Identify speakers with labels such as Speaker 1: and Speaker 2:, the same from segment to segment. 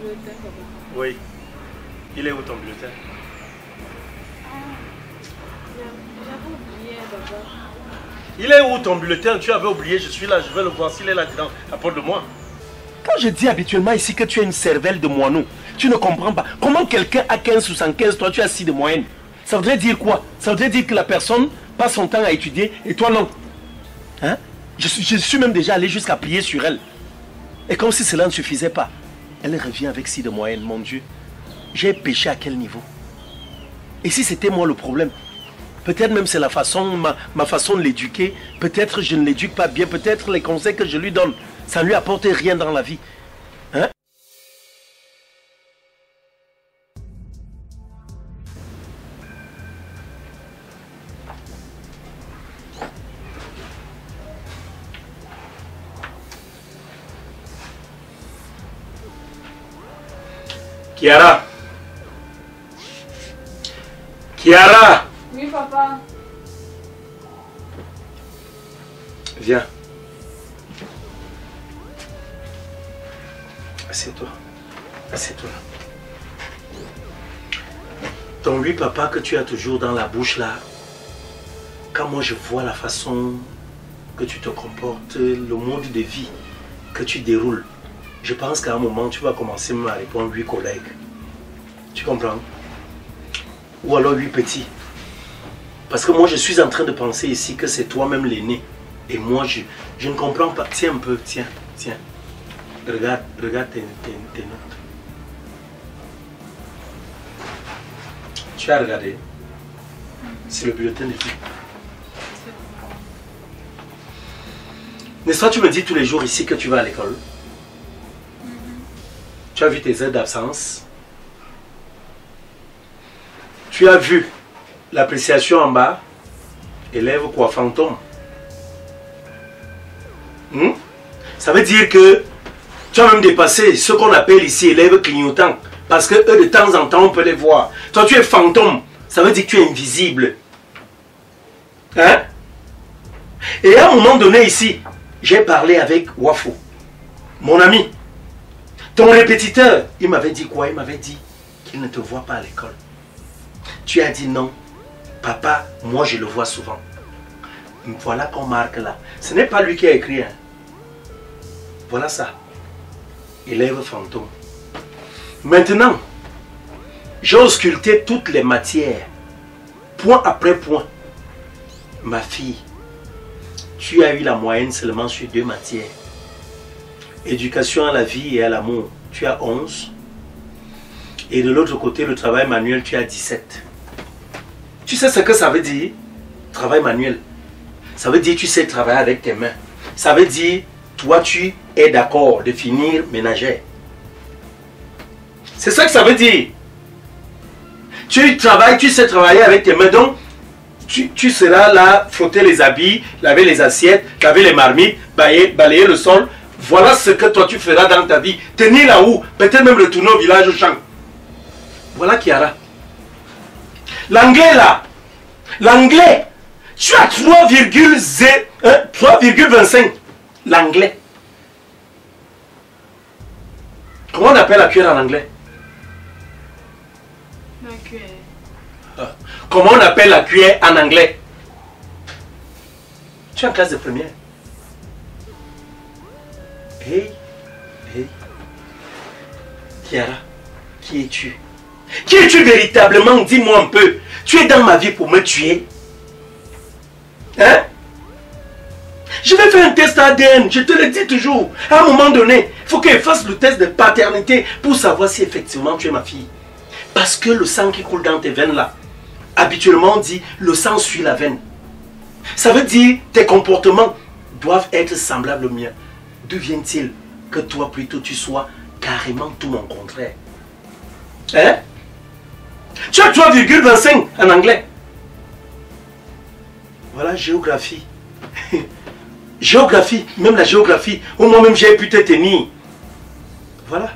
Speaker 1: bulletin, papa.
Speaker 2: Oui. Il est où ton bulletin?
Speaker 1: J'avais oublié, papa.
Speaker 2: Il est où ton bulletin? Tu avais oublié, je suis là, je vais le voir. S'il est là-dedans, apporte-le-moi. Quand je dis habituellement ici que tu es une cervelle de moineau, tu ne comprends pas. Comment quelqu'un a 15,75, toi tu as 6 de moyenne? Ça voudrait dire quoi? Ça voudrait dire que la personne passe son temps à étudier et toi non. Hein? Je suis même déjà allé jusqu'à prier sur elle. Et comme si cela ne suffisait pas, elle revient avec 6 de moyenne, mon Dieu. J'ai péché à quel niveau? Et si c'était moi le problème? Peut-être même c'est la façon, ma façon de l'éduquer. Peut-être je ne l'éduque pas bien. Peut-être les conseils que je lui donne, ça ne lui apporte rien dans la vie. Hein? Kiara! Kiara!
Speaker 1: Oui, papa.
Speaker 2: Viens. Assieds-toi. Assieds-toi. Ton lui, papa, que tu as toujours dans la bouche là, quand moi je vois la façon que tu te comportes, le mode de vie que tu déroules, je pense qu'à un moment tu vas commencer à répondre 8 collègues. Tu comprends? Ou alors 8 petits. Parce que moi je suis en train de penser ici que c'est toi-même l'aîné. Et moi je ne comprends pas. Tiens un peu, tiens. Regarde tes notes. Tu as regardé? C'est le bulletin de vie. N'est-ce pas, tu me dis tous les jours ici que tu vas à l'école? Tu as vu tes heures d'absence? Tu as vu l'appréciation en bas? Élève quoi? Fantôme? Ça veut dire que tu as même dépassé ce qu'on appelle ici élèves clignotants. Parce que eux, de temps en temps, on peut les voir. Toi, tu es fantôme. Ça veut dire que tu es invisible. Hein? Et à un moment donné ici, j'ai parlé avec Wafo, mon ami. Ton répétiteur, il m'avait dit quoi? Il m'avait dit qu'il ne te voit pas à l'école. Tu as dit non. Papa, moi je le vois souvent. Voilà qu'on marque là. Ce n'est pas lui qui a écrit. Hein. Voilà ça. Élève fantôme. Maintenant, j'ai ausculté toutes les matières. Point après point. Ma fille, tu as eu la moyenne seulement sur 2 matières. Éducation à la vie et à l'amour, tu as 11. Et de l'autre côté, le travail manuel, tu as 17. Tu sais ce que ça veut dire? Travail manuel. Ça veut dire que tu sais travailler avec tes mains. Ça veut dire, toi, tu es d'accord de finir ménagère. C'est ça que ça veut dire. Tu travailles, tu sais travailler avec tes mains. Donc, tu seras là, frotter les habits, laver les assiettes, laver les marmites, balayer le sol. Voilà ce que toi tu feras dans ta vie. Tenir là où, peut-être même retourner au village au champ. Voilà Kiara. L'anglais là, l'anglais, tu as 3,25. L'anglais. Comment on appelle la cuillère en anglais?
Speaker 1: La cuillère.
Speaker 2: Ah. Comment on appelle la cuillère en anglais? Tu es en classe de première. Hey. Kiara, qui es-tu? Qui es-tu véritablement? Dis-moi un peu. Tu es dans ma vie pour me tuer? Hein? Je vais faire un test ADN, je te le dis toujours. À un moment donné, il faut qu'elle fasse le test de paternité pour savoir si effectivement tu es ma fille. Parce que le sang qui coule dans tes veines là, habituellement on dit le sang suit la veine. Ça veut dire tes comportements doivent être semblables aux miens. D'où vient-il que toi plutôt tu sois carrément tout mon contraire? Hein? Tu as 3,25 en anglais. Voilà, géographie. Géographie, même la géographie, où moi-même j'ai pu te tenir. Voilà.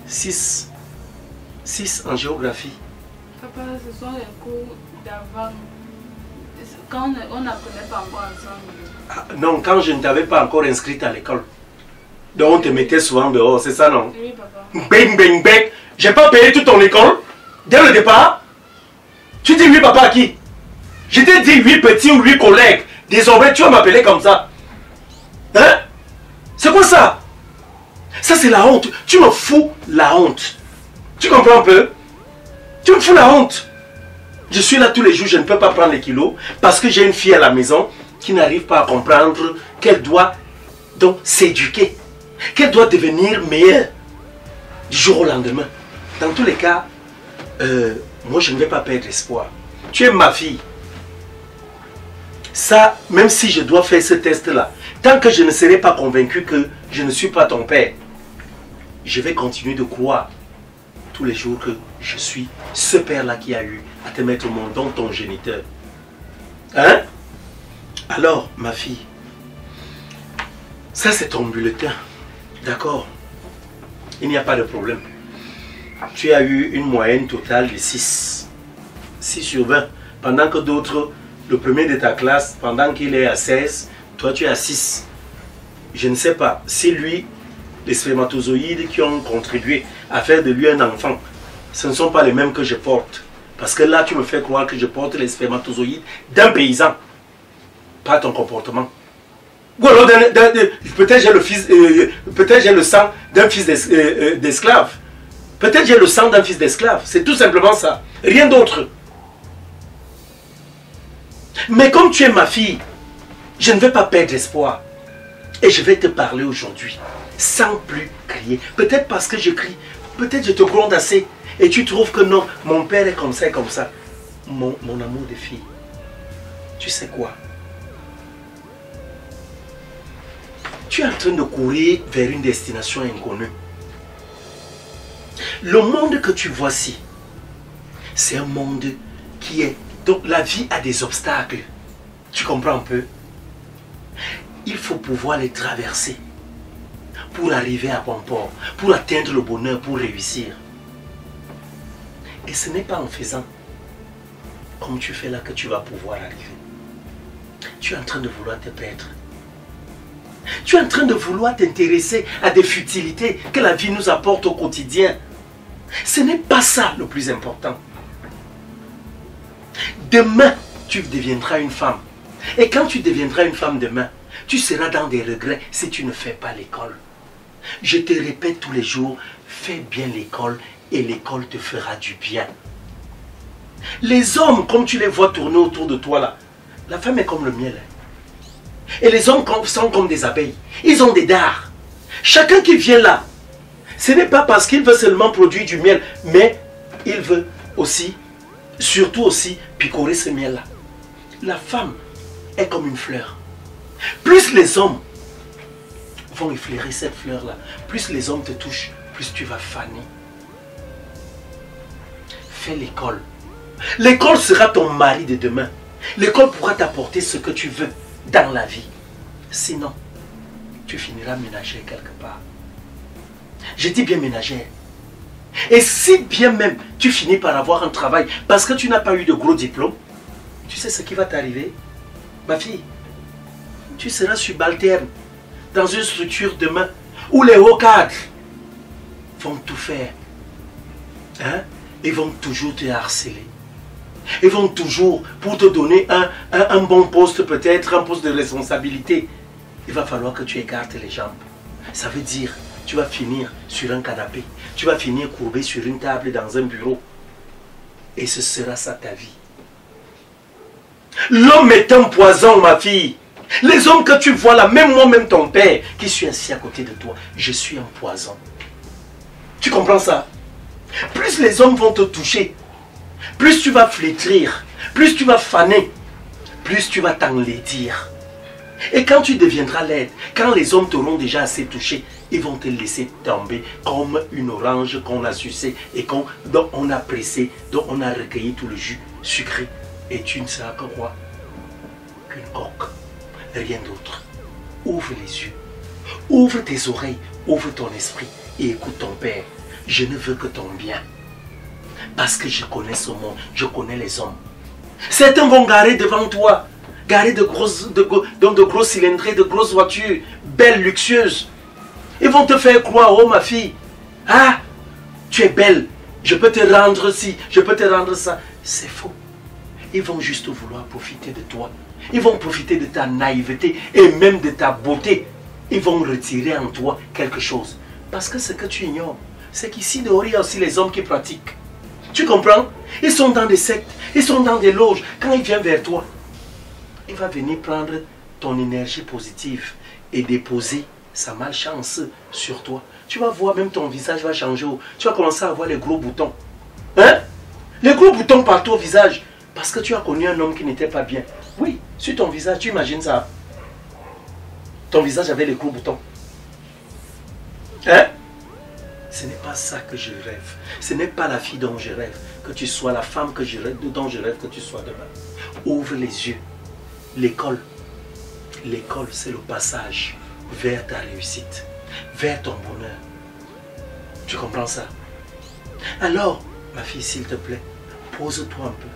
Speaker 2: 6 en géographie.
Speaker 1: Papa, ce sont les cours d'avant. Quand on n'apprenait pas encore ensemble.
Speaker 2: Ah, non, quand je ne t'avais pas encore inscrite à l'école. Donc on te mettait souvent dehors, c'est ça non?
Speaker 1: Oui, papa.
Speaker 2: Bang, bang, bang. J'ai pas payé toute ton école dès le départ. Tu dis oui papa à qui? Je t'ai dit 8 petits ou 8 collègues. Désormais tu vas m'appeler comme ça. Hein? C'est quoi ça? Ça c'est la honte. Tu me fous la honte. Tu comprends un peu? Tu me fous la honte. Je suis là tous les jours, je ne peux pas prendre les kilos parce que j'ai une fille à la maison qui n'arrive pas à comprendre qu'elle doit donc s'éduquer, qu'elle doit devenir meilleure du jour au lendemain. Dans tous les cas, moi je ne vais pas perdre espoir. Tu es ma fille. Ça, même si je dois faire ce test-là, tant que je ne serai pas convaincu que je ne suis pas ton père, je vais continuer de croire tous les jours que je suis ce père-là qui a eu à te mettre au monde, donc ton géniteur. Hein? Alors, ma fille, ça c'est ton bulletin. D'accord? Il n'y a pas de problème. Tu as eu une moyenne totale de 6. 6 sur 20. Pendant que d'autres, le premier de ta classe, pendant qu'il est à 16, toi tu es à 6. Je ne sais pas si lui, les spermatozoïdes qui ont contribué à faire de lui un enfant, ce ne sont pas les mêmes que je porte. Parce que là, tu me fais croire que je porte les spermatozoïdes d'un paysan. Pas ton comportement. Ou alors, peut-être j'ai le fils, peut-être j'ai le sang d'un fils d'esclave. Peut-être j'ai le sang d'un fils d'esclave. C'est tout simplement ça. Rien d'autre. Mais comme tu es ma fille, je ne vais pas perdre espoir. Et je vais te parler aujourd'hui, sans plus crier. Peut-être parce que je crie, peut-être je te gronde assez. Et tu trouves que non, mon père est comme ça et comme ça. Mon amour de fille, tu sais quoi? Tu es en train de courir vers une destination inconnue. Le monde que tu vois ci, c'est un monde qui est... Donc la vie a des obstacles. Tu comprends un peu? Il faut pouvoir les traverser pour arriver à bon port, pour atteindre le bonheur, pour réussir. Et ce n'est pas en faisant comme tu fais là que tu vas pouvoir arriver. Tu es en train de vouloir te perdre. Tu es en train de vouloir t'intéresser à des futilités que la vie nous apporte au quotidien. Ce n'est pas ça le plus important. Demain, tu deviendras une femme. Et quand tu deviendras une femme demain, tu seras dans des regrets si tu ne fais pas l'école. Je te répète tous les jours, fais bien l'école et l'école te fera du bien. Les hommes, comme tu les vois tourner autour de toi là, la femme est comme le miel. Et les hommes sont comme des abeilles. Ils ont des dards. Chacun qui vient là, ce n'est pas parce qu'il veut seulement produire du miel, mais il veut aussi, surtout aussi, picorer ce miel-là. La femme est comme une fleur. Plus les hommes vont effleurer cette fleur-là, plus les hommes te touchent, plus tu vas faner. Fais l'école. L'école sera ton mari de demain. L'école pourra t'apporter ce que tu veux dans la vie. Sinon, tu finiras ménagère quelque part. Je dis bien ménagère. Et si bien même tu finis par avoir un travail parce que tu n'as pas eu de gros diplôme, tu sais ce qui va t'arriver? Ma fille, tu seras subalterne dans une structure demain où les hauts cadres vont tout faire. Hein? Ils vont toujours te harceler. Ils vont toujours, pour te donner un bon poste, peut-être un poste de responsabilité, il va falloir que tu écartes les jambes. Ça veut dire, tu vas finir sur un canapé, tu vas finir courbé sur une table dans un bureau. Et ce sera ça ta vie. L'homme est un poison, ma fille. Les hommes que tu vois là, même moi, même ton père, qui suis assis à côté de toi, je suis un poison. Tu comprends ça? Plus les hommes vont te toucher, plus tu vas flétrir, plus tu vas faner, plus tu vas t'enlaidir. Et quand tu deviendras laide, quand les hommes t'auront déjà assez touché, ils vont te laisser tomber comme une orange qu'on a sucée et dont on a pressé, dont on a recueilli tout le jus sucré. Et tu ne seras que quoi? Qu'une coque, rien d'autre. Ouvre les yeux, ouvre tes oreilles, ouvre ton esprit et écoute ton père. Je ne veux que ton bien. Parce que je connais ce monde, je connais les hommes. Certains vont garer devant toi, garer de gros cylindrées, de grosses voitures, belles, luxueuses. Ils vont te faire croire, oh ma fille, ah, tu es belle, je peux te rendre ci, je peux te rendre ça. C'est faux. Ils vont juste vouloir profiter de toi. Ils vont profiter de ta naïveté et même de ta beauté. Ils vont retirer en toi quelque chose. Parce que ce que tu ignores, c'est qu'ici dehors, il y a aussi les hommes qui pratiquent. Tu comprends? Ils sont dans des sectes, ils sont dans des loges. Quand il vient vers toi, il va venir prendre ton énergie positive et déposer sa malchance sur toi. Tu vas voir, même ton visage va changer. Tu vas commencer à avoir les gros boutons. Hein? Les gros boutons partout au visage. Parce que tu as connu un homme qui n'était pas bien. Oui, sur ton visage, tu imagines ça. Ton visage avait les gros boutons. Hein? Ce n'est pas ça que je rêve. Ce n'est pas la fille dont je rêve. Que tu sois la femme que je rêve, dont je rêve que tu sois demain. Ouvre les yeux. L'école. L'école, c'est le passage vers ta réussite. Vers ton bonheur. Tu comprends ça? Alors, ma fille, s'il te plaît, pose-toi un peu.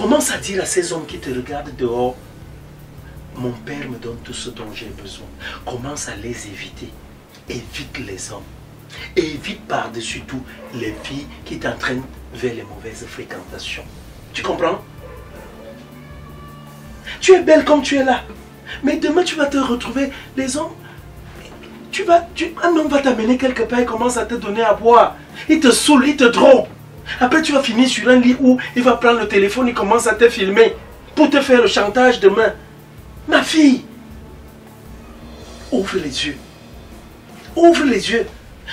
Speaker 2: Commence à dire à ces hommes qui te regardent dehors, mon père me donne tout ce dont j'ai besoin. Commence à les éviter. Évite les hommes. Et évite par-dessus tout les filles qui t'entraînent vers les mauvaises fréquentations. Tu comprends? Tu es belle comme tu es là. Mais demain tu vas te retrouver, les hommes, un homme va t'amener quelque part et commence à te donner à boire. Il te saoule, il te drogue. Après tu vas finir sur un lit où il va prendre le téléphone, il commence à te filmer pour te faire le chantage demain. Ma fille, ouvre les yeux. Ouvre les yeux.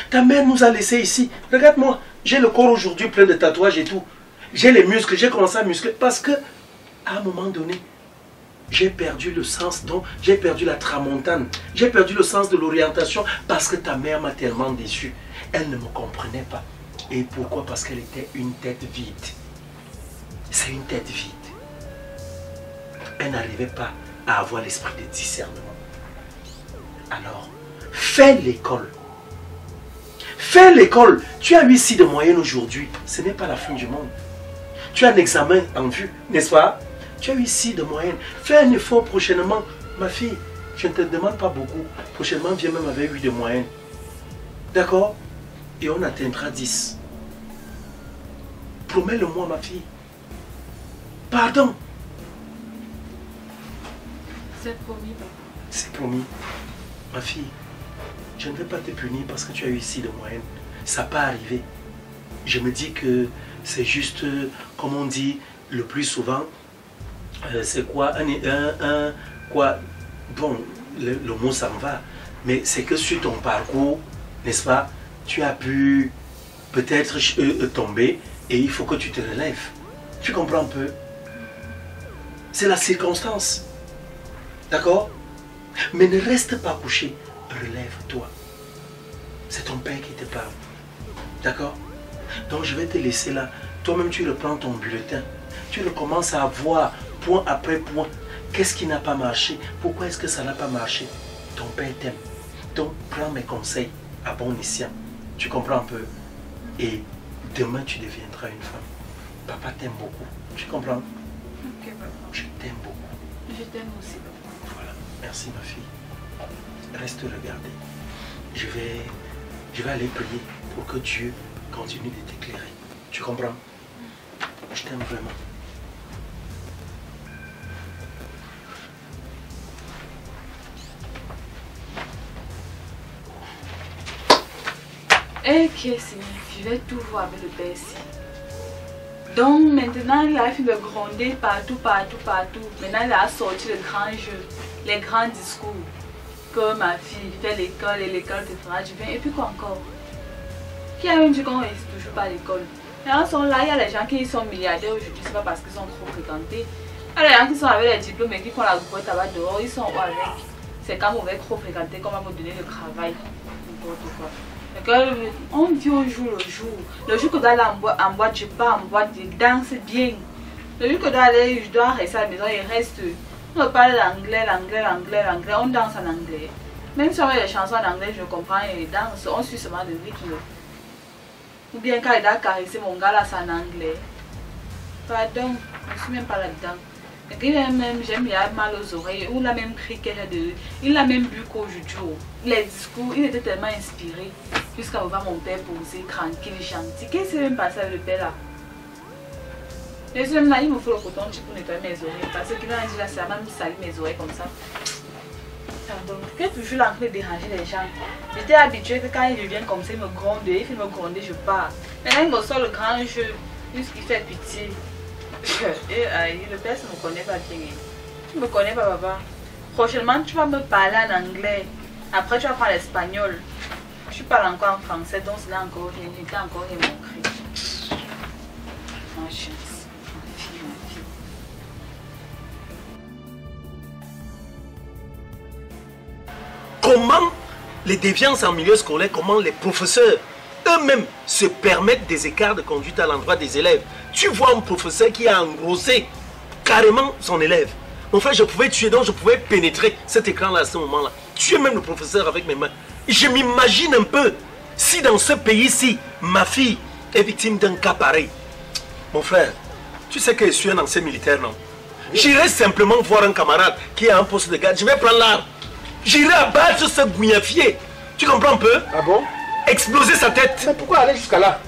Speaker 2: Ta mère nous a laissés ici. Regarde-moi, j'ai le corps aujourd'hui plein de tatouages et tout. J'ai les muscles, j'ai commencé à muscler parce que, à un moment donné, j'ai perdu le sens, donc j'ai perdu la tramontane. J'ai perdu le sens de l'orientation parce que ta mère m'a tellement déçu. Elle ne me comprenait pas. Et pourquoi? Parce qu'elle était une tête vide. C'est une tête vide. Elle n'arrivait pas à avoir l'esprit de discernement. Alors, fais l'école. Fais l'école. Tu as 8 de moyenne aujourd'hui. Ce n'est pas la fin du monde. Tu as un examen en vue, n'est-ce pas? Tu as 8 de moyenne. Fais un effort prochainement. Ma fille, je ne te demande pas beaucoup. Prochainement, viens même avec 8 de moyenne. D'accord? Et on atteindra 10. Promets-le-moi, ma fille. Pardon.
Speaker 1: C'est promis, papa.
Speaker 2: C'est promis. Ma fille, je ne vais pas te punir parce que tu as eu 6 de moyenne. Ça peut arriver. Je me dis que c'est juste, comme on dit le plus souvent, c'est quoi quoi, bon, le mot ça me va, mais c'est que sur ton parcours, n'est-ce pas, tu as pu peut-être tomber et il faut que tu te relèves. Tu comprends un peu? C'est la circonstance. D'accord? Mais ne reste pas couché. Relève-toi. C'est ton père qui te parle. D'accord? Donc je vais te laisser là. Toi-même tu reprends ton bulletin. Tu recommences à voir point après point. Qu'est-ce qui n'a pas marché? Pourquoi est-ce que ça n'a pas marché? Ton père t'aime. Donc prends mes conseils à bon escient. Tu comprends un peu? Et demain tu deviendras une femme. Papa t'aime beaucoup. Tu comprends?
Speaker 1: Ok, papa.
Speaker 2: Je t'aime beaucoup.
Speaker 1: Je t'aime aussi, papa.
Speaker 2: Voilà. Merci ma fille. Reste regarder. Je vais aller prier pour que Dieu continue de t'éclairer. Tu comprends? Je t'aime vraiment.
Speaker 1: Ok, Seigneur, je vais tout voir avec le Père ici. Donc maintenant, il a fait de gronder partout. Maintenant, il a sorti le grand jeu, les grands discours. Que ma fille fait l'école et l'école te fera du bien. Et puis quoi encore? Qui a même dit qu'on ne réussit toujours pas à l'école? Les gens sont là, il y a les gens qui sont milliardaires aujourd'hui, c'est pas parce qu'ils sont trop fréquentés. Il y a les gens qui sont avec les diplômes et qui font la boîte à bas dehors, ils sont avec. C'est quand on va trop fréquenter qu'on va me donner le travail. N'importe quoi. On vit au jour le jour. Le jour que je dois aller en boîte, je pars en boîte, je danse bien. Le jour que je dois rester à la maison, il reste. On parle l'anglais, on danse en anglais. Même si on met les chansons en anglais, je comprends et danse, on suit seulement le rythme. Ou bien quand il a caressé mon gars là, c'est en anglais. Pardon, je ne suis même pas là-dedans. Il a même, j'aime bien mal aux oreilles, ou il a même cru qu'elle a de... Il a même bu qu'au judo. Les discours, il était tellement inspiré. Jusqu'à voir mon père poser tranquille, gentil. Qu'est-ce qui s'est même passé avec le père là? Les hommes là, il me faut le coton pour nettoyer mes oreilles. Parce qu'il a dit là, ça m'a mis salir mes oreilles comme ça. Pardon, tu es toujours là en train de déranger les gens. J'étais habituée que quand il vient comme ça, il me gronde, il fait me gronder, je pars. Maintenant, il me sort le grand jeu, puisqu'il fait pitié. Et le père, ça ne me connaît pas bien. Tu ne me connais pas, papa. Prochainement, tu vas me parler en anglais. Après, tu vas parler espagnol. Tu parles encore en français, donc c'est là encore rien. J'étais encore rien montré. Ma chance. Ma fille, ma fille.
Speaker 2: Comment les déviances en milieu scolaire, comment les professeurs eux-mêmes se permettent des écarts de conduite à l'endroit des élèves. Tu vois un professeur qui a engrossé carrément son élève. En fait, je pouvais tuer, donc je pouvais pénétrer cet écran-là à ce moment-là. Tuer même le professeur avec mes mains. Et je m'imagine un peu, si dans ce pays-ci, ma fille est victime d'un cas pareil. Mon frère, tu sais que je suis un ancien militaire, non? J'irai simplement voir un camarade qui a un poste de garde. Je vais prendre l'arme. J'irai abattre ce gouillafier. Tu comprends un peu?
Speaker 3: Ah bon?
Speaker 2: Exploser sa tête.
Speaker 3: Mais pourquoi aller jusqu'à là?